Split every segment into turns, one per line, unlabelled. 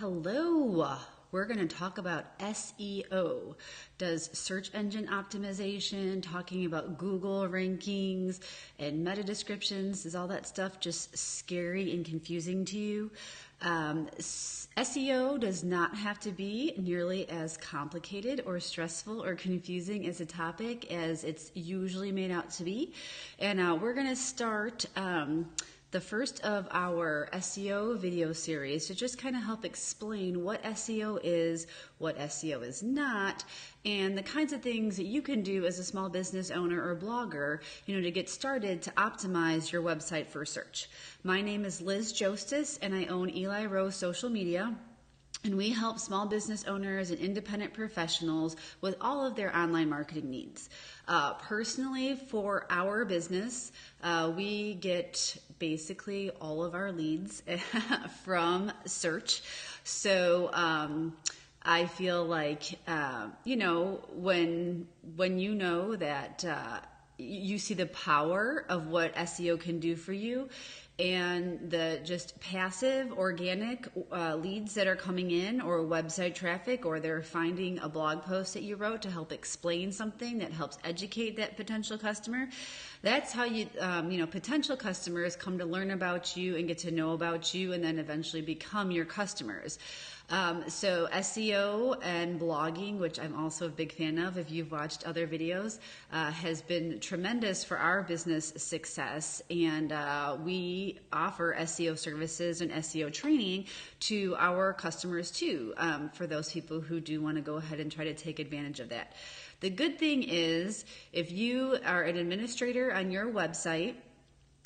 Hello, we're going to talk about SEO. Does search engine optimization, talking about Google rankings and meta descriptions, is all that stuff just scary and confusing to you? SEO does not have to be nearly as complicated or stressful or confusing as a topic as it's usually made out to be. And we're going to start the first of our SEO video series to just kind of help explain what SEO is, what SEO is not, and the kinds of things that you can do as a small business owner or blogger, to get started to optimize your website for search. My name is Liz Jostis, and I own Eli Rose Social Media. And we help small business owners and independent professionals with all of their online marketing needs. Personally, for our business, we get basically all of our leads from search. So I feel like, when you know that you see the power of what SEO can do for you, and the just passive organic leads that are coming in, or website traffic, or they're finding a blog post that you wrote to help explain something that helps educate that potential customer. That's how you, potential customers come to learn about you and get to know about you, and then eventually become your customers. So SEO and blogging, which I'm also a big fan of if you've watched other videos, has been tremendous for our business success. And we offer SEO services and SEO training to our customers too, for those people who do want to go ahead and try to take advantage of that. The good thing is, if you are an administrator on your website,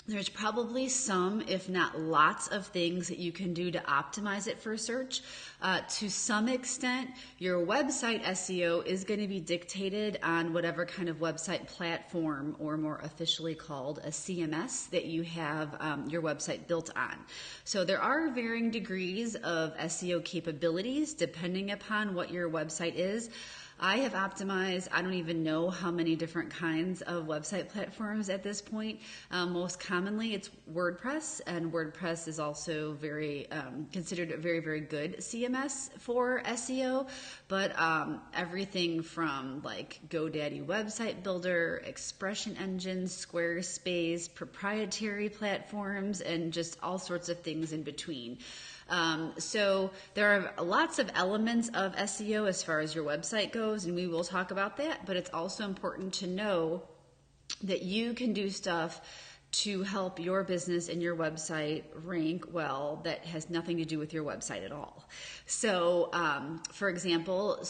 there's probably some, if not lots, of things that you can do to optimize it for search. To some extent, your website SEO is going to be dictated on whatever kind of website platform, or more officially called a CMS, that you have your website built on. So there are varying degrees of SEO capabilities depending upon what your website is. I have optimized, I don't even know how many different kinds of website platforms at this point. Most commonly, it's WordPress, and WordPress is also very considered a very, very good CMS for SEO. But everything from like GoDaddy Website Builder, Expression Engine, Squarespace, proprietary platforms, and just all sorts of things in between. So there are lots of elements of SEO as far as your website goes, and we will talk about that, but it's also important to know that you can do stuff to help your business and your website rank well that has nothing to do with your website at all. So, for example,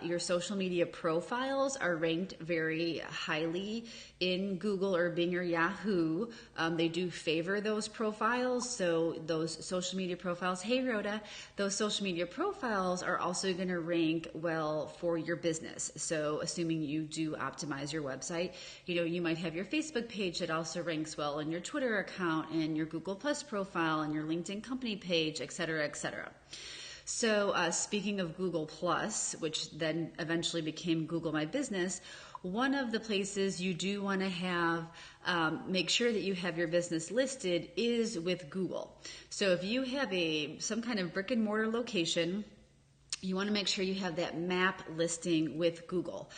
your social media profiles are ranked very highly in Google or Bing or Yahoo. They do favor those profiles. So those social media profiles, hey Rhoda, those social media profiles are also going to rank well for your business. So assuming you do optimize your website, you might have your Facebook page that also ranks well, and your Twitter account, and your Google Plus profile, and your LinkedIn company page, et cetera, et cetera. So speaking of Google Plus, which then eventually became Google My Business, one of the places you do want to have, make sure that you have your business listed is with Google. So if you have some kind of brick and mortar location, you want to make sure you have that map listing with Google.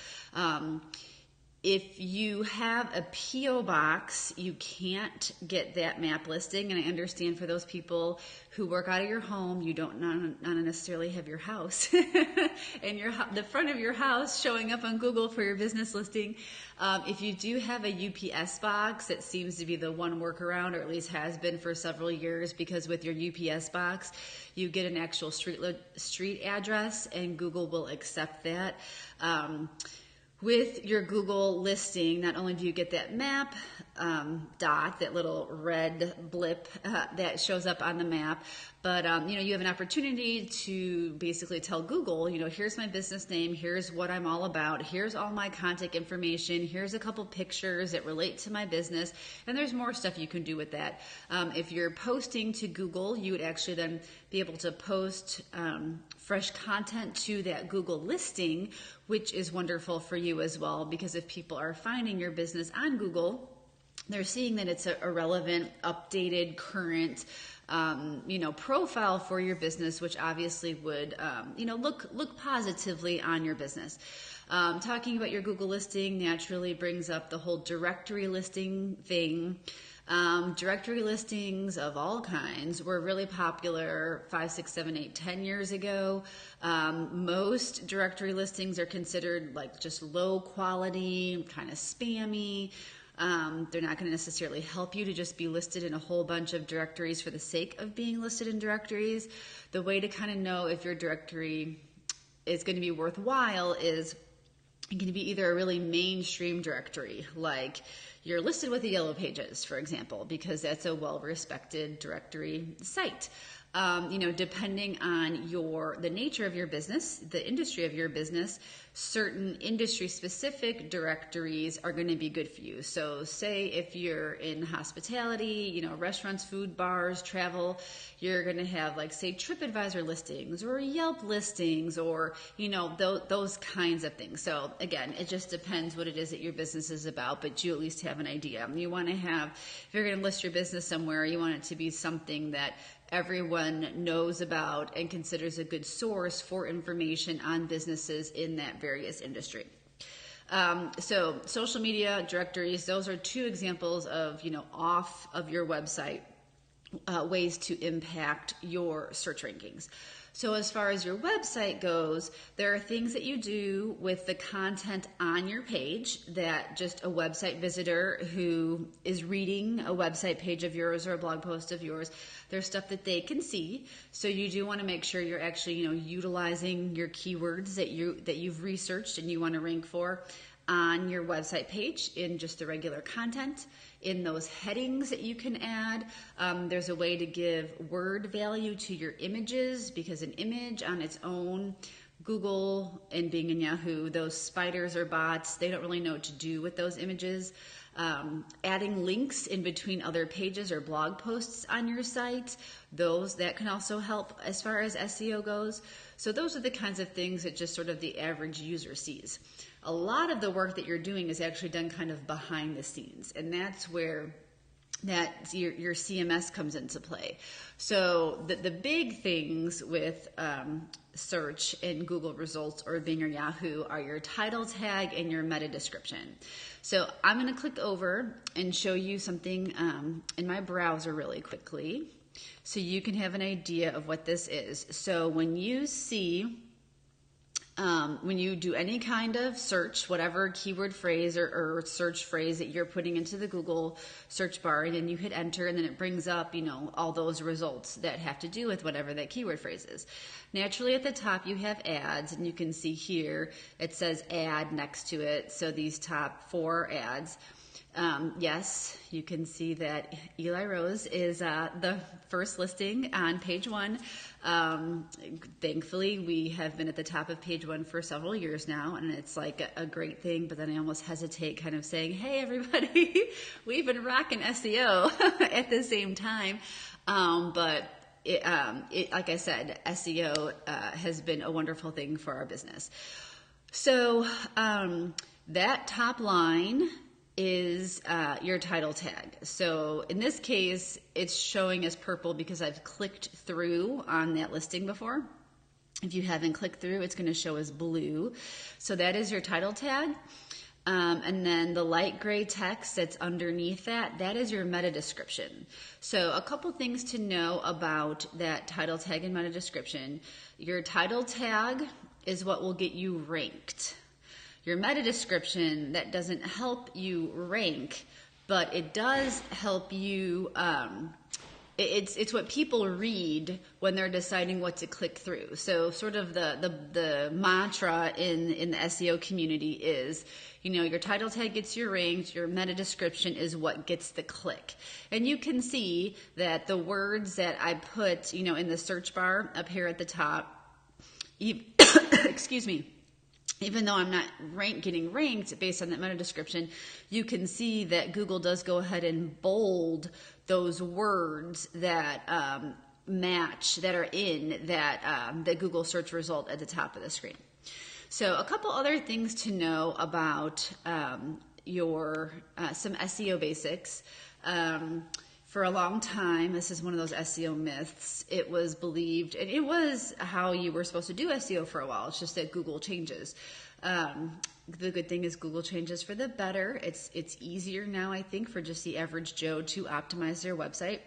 If you have a P.O. box, you can't get that map listing. And I understand for those people who work out of your home, you don't not necessarily have your house and the front of your house showing up on Google for your business listing. If you do have a UPS box, it seems to be the one workaround, or at least has been for several years, because with your UPS box, you get an actual street address, and Google will accept that. With your Google listing, not only do you get that map dot, that little red blip that shows up on the map, but you have an opportunity to basically tell Google, here's my business name, here's what I'm all about, here's all my contact information, here's a couple pictures that relate to my business, and there's more stuff you can do with that. If you're posting to Google, you would actually then be able to post fresh content to that Google listing, which is wonderful for you as well, because if people are finding your business on Google, they're seeing that it's a relevant, updated, current profile for your business, which obviously would, look positively on your business. Talking about your Google listing naturally brings up the whole directory listing thing. Directory listings of all kinds were really popular 5, 6, 7, 8, 10 years ago. Most directory listings are considered like just low quality, kind of spammy. They're not going to necessarily help you to just be listed in a whole bunch of directories for the sake of being listed in directories. The way to kind of know if your directory is going to be worthwhile is it can be either a really mainstream directory, like you're listed with the Yellow Pages, for example, because that's a well-respected directory site. Depending on the nature of your business, the industry of your business, certain industry-specific directories are going to be good for you. So say if you're in hospitality, restaurants, food, bars, travel, you're going to have like, say, TripAdvisor listings or Yelp listings or, those kinds of things. So again, it just depends what it is that your business is about, but you at least have an idea. You want to have, if you're going to list your business somewhere, you want it to be something that everyone knows about and considers a good source for information on businesses in that various industry. So social media directories, those are two examples of, off of your website, ways to impact your search rankings. So as far as your website goes, there are things that you do with the content on your page that just a website visitor who is reading a website page of yours or a blog post of yours, there's stuff that they can see. So you do want to make sure you're actually, utilizing your keywords that you've researched and you want to rank for on your website page in just the regular content. In those headings that you can add, there's a way to give word value to your images, because an image on its own, Google and Bing and Yahoo, those spiders or bots, they don't really know what to do with those images. Adding links in between other pages or blog posts on your site, that can also help as far as SEO goes. So those are the kinds of things that just sort of the average user sees. A lot of the work that you're doing is actually done kind of behind the scenes, and that's where your CMS comes into play. So the big things with search in Google results or Bing or Yahoo are your title tag and your meta description. So I'm going to click over and show you something in my browser really quickly so you can have an idea of what this is. So when you see when you do any kind of search, whatever keyword phrase or search phrase that you're putting into the Google search bar, and then you hit enter, and then it brings up, all those results that have to do with whatever that keyword phrase is. Naturally, at the top, you have ads, and you can see here, it says ad next to it. So these top 4 ads. Yes, you can see that Eli Rose is the first listing on page 1. Thankfully, we have been at the top of page 1 for several years now, and it's like a great thing, but then I almost hesitate kind of saying, hey, everybody, we've been rocking SEO at the same time. But like I said, SEO has been a wonderful thing for our business. So that top line is your title tag. So in this case, it's showing as purple because I've clicked through on that listing before. If you haven't clicked through, it's going to show as blue. So that is your title tag. And then the light gray text that's underneath that is your meta description. So a couple things to know about that title tag and meta description. Your title tag is what will get you ranked. Your meta description, that doesn't help you rank, but it does help you, it's what people read when they're deciding what to click through. So sort of the mantra in the SEO community is, your title tag gets you ranked, your meta description is what gets the click. And you can see that the words that I put, in the search bar up here at the top, excuse me, even though I'm not getting ranked based on that meta description, you can see that Google does go ahead and bold those words that match, that are in that Google search result at the top of the screen. So a couple other things to know about some SEO basics. For a long time, this is one of those SEO myths. It was believed, and it was how you were supposed to do SEO for a while. It's just that Google changes. The good thing is Google changes for the better. It's easier now, I think, for just the average Joe to optimize their website,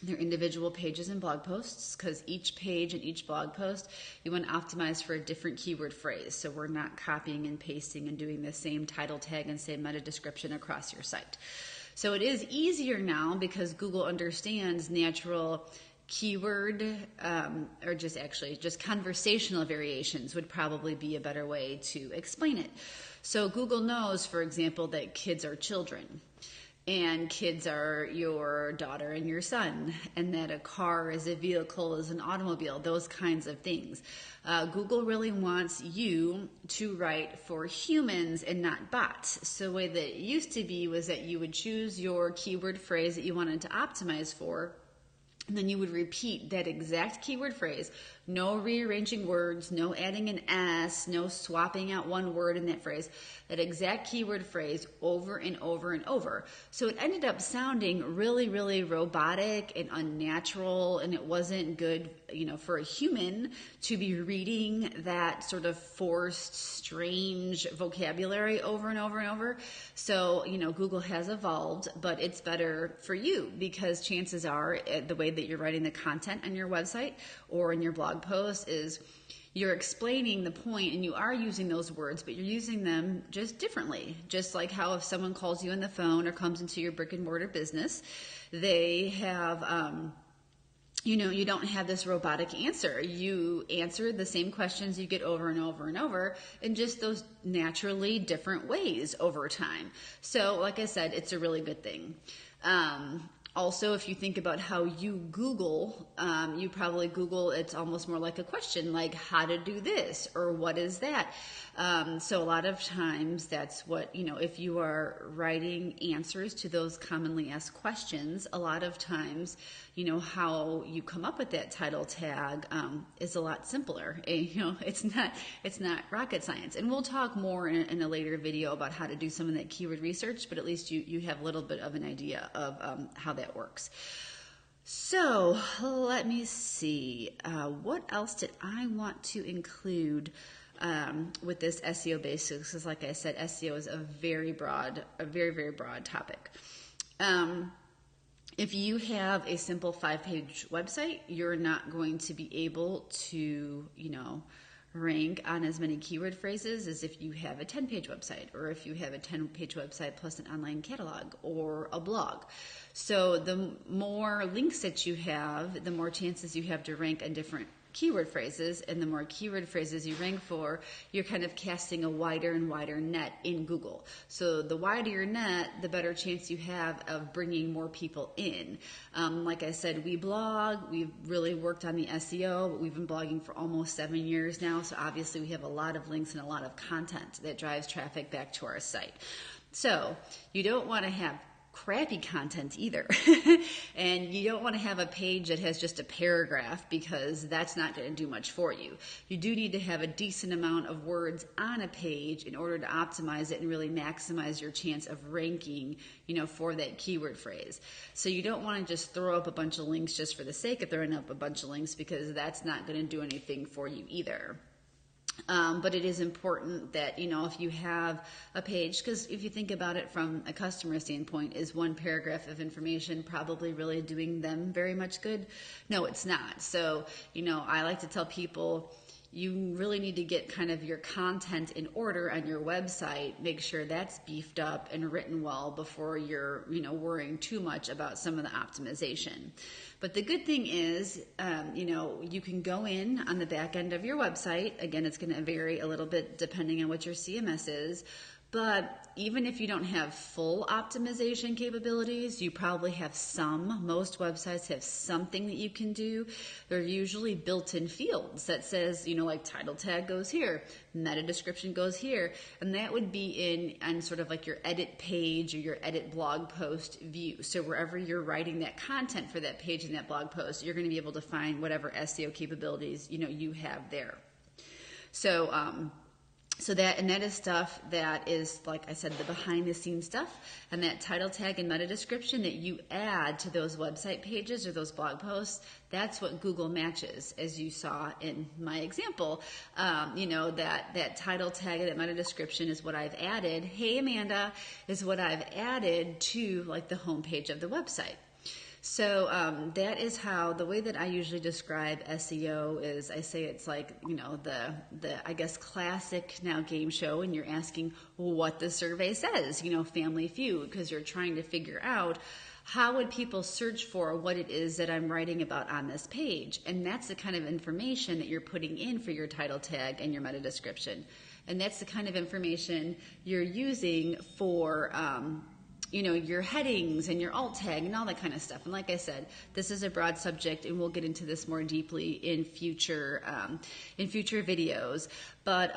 their individual pages and blog posts, because each page and each blog post, you want to optimize for a different keyword phrase. So we're not copying and pasting and doing the same title tag and same meta description across your site. So it is easier now because Google understands natural keyword or just conversational variations would probably be a better way to explain it. So Google knows, for example, that kids are children and kids are your daughter and your son, and that a car is a vehicle, is an automobile, those kinds of things. Google really wants you to write for humans and not bots. So the way that it used to be was that you would choose your keyword phrase that you wanted to optimize for, and then you would repeat that exact keyword phrase, no rearranging words, no adding an S, no swapping out one word in that phrase, that exact keyword phrase over and over and over. So it ended up sounding really, really robotic and unnatural, and it wasn't good, for a human to be reading that sort of forced, strange vocabulary over and over and over. So, Google has evolved, but it's better for you because chances are the way that you're writing the content on your website or in your blog post is you're explaining the point and you are using those words, but you're using them just differently. Just like how if someone calls you on the phone or comes into your brick and mortar business, they have, you don't have this robotic answer. You answer the same questions you get over and over and over in just those naturally different ways over time. So like I said, it's a really good thing. Also, if you think about how you Google, you probably Google, it's almost more like a question, like how to do this or what is that? So a lot of times that's what, if you are writing answers to those commonly asked questions, a lot of times, how you come up with that title tag is a lot simpler. And, it's not rocket science. And we'll talk more in a later video about how to do some of that keyword research, but at least you have a little bit of an idea of how that works. So let me see. What else did I want to include with this SEO basics? Because like I said, SEO is a very, very broad topic. If you have a simple 5-page website, you're not going to be able to, rank on as many keyword phrases as if you have a 10-page website, or if you have a 10-page website plus an online catalog or a blog. So the more links that you have, the more chances you have to rank on different keyword phrases, and the more keyword phrases you rank for, you're kind of casting a wider and wider net in Google. So the wider your net, the better chance you have of bringing more people in. Like I said, we blog, we've really worked on the SEO, but we've been blogging for almost 7 years now, so obviously we have a lot of links and a lot of content that drives traffic back to our site. So you don't want to have crappy content either. And you don't want to have a page that has just a paragraph, because that's not going to do much for you. You do need to have a decent amount of words on a page in order to optimize it and really maximize your chance of ranking, for that keyword phrase. So you don't want to just throw up a bunch of links just for the sake of throwing up a bunch of links, because that's not going to do anything for you either. But it is important that, if you have a page, because if you think about it from a customer standpoint, is one paragraph of information probably really doing them very much good? No, it's not. So, I like to tell people, you really need to get kind of your content in order on your website. Make sure that's beefed up and written well before you're, worrying too much about some of the optimization. But the good thing is, you can go in on the back end of your website. Again, it's going to vary a little bit depending on what your CMS is. But even if you don't have full optimization capabilities, you probably have some. Most websites have something that you can do. They're usually built-in fields that says, like title tag goes here, meta description goes here, and that would be on sort of like your edit page or your edit blog post view. So wherever you're writing that content for that page and that blog post, you're going to be able to find whatever SEO capabilities, you have there. So, So that is stuff that is, like I said, the behind the scenes stuff, and that title tag and meta description that you add to those website pages or those blog posts. That's what Google matches, as you saw in my example. That title tag and that meta description is what I've added. Hey, Amanda, is what I've added to like the homepage of the website. So that is how, the way that I usually describe SEO is, I say it's like, the I guess classic now game show, and you're asking what the survey says, Family Feud, because you're trying to figure out how would people search for what it is that I'm writing about on this page. And that's the kind of information that you're putting in for your title tag and your meta description. And that's the kind of information you're using for your headings and your alt tag and all that kind of stuff. And like I said, this is a broad subject, and we'll get into this more deeply in future videos. But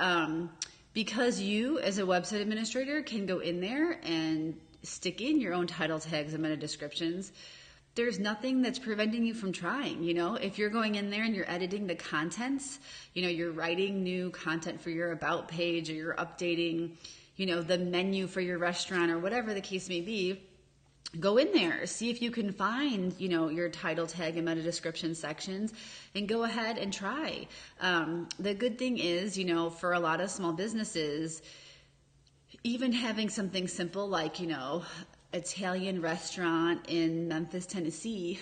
because you, as a website administrator, can go in there and stick in your own title tags and meta descriptions, there's nothing that's preventing you from trying. If you're going in there and you're editing the contents, you're writing new content for your about page, or you're updating the menu for your restaurant, or whatever the case may be, go in there, see if you can find, your title tag and meta description sections, and go ahead and try. The good thing is, for a lot of small businesses, even having something simple like, Italian restaurant in Memphis, Tennessee,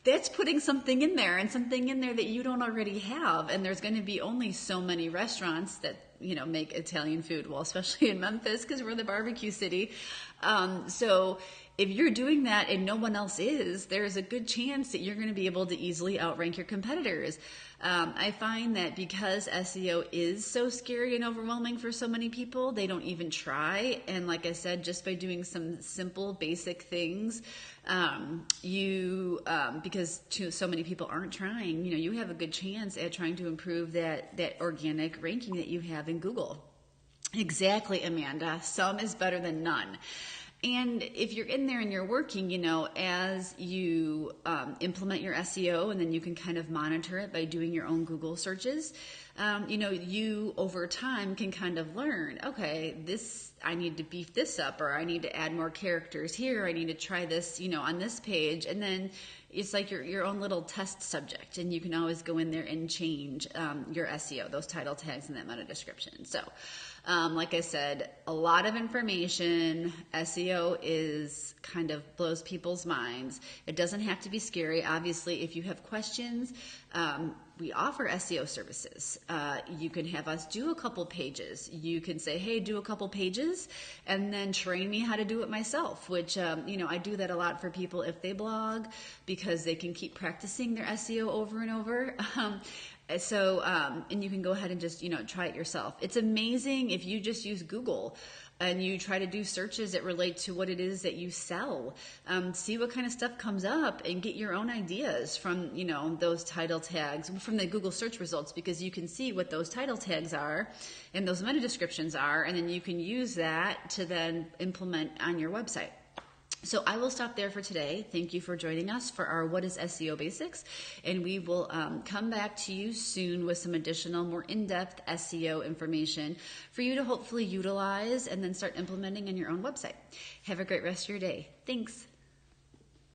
that's putting something in there, and something in there that you don't already have. And there's going to be only so many restaurants that make Italian food, well, especially in Memphis, because we're the barbecue city. So if you're doing that and no one else is, there's a good chance that you're going to be able to easily outrank your competitors. I find that because SEO is so scary and overwhelming for so many people, they don't even try. And like I said, just by doing some simple, basic things, because so many people aren't trying, you have a good chance at trying to improve that organic ranking that you have in Google. Exactly, Amanda. Some is better than none. And if you're in there and you're working, as you implement your SEO, and then you can kind of monitor it by doing your own Google searches, you over time can kind of learn, okay, I need to beef this up, or I need to add more characters here, I need to try this, on this page. And then it's like your own little test subject, and you can always go in there and change your SEO, those title tags and that meta description. So like I said, a lot of information. SEO is kind of blows people's minds. It doesn't have to be scary. Obviously, if you have questions, we offer SEO services. You can have us do a couple pages. You can say, hey, do a couple pages, and then train me how to do it myself, which, I do that a lot for people if they blog, because they can keep practicing their SEO over and over. And you can go ahead and just, try it yourself. It's amazing if you just use Google and you try to do searches that relate to what it is that you sell. See what kind of stuff comes up, and get your own ideas from, those title tags, from the Google search results, because you can see what those title tags are and those meta descriptions are, and then you can use that to then implement on your website. So I will stop there for today. Thank you for joining us for our What is SEO Basics, and we will come back to you soon with some additional, more in-depth SEO information for you to hopefully utilize and then start implementing on your own website. Have a great rest of your day. Thanks.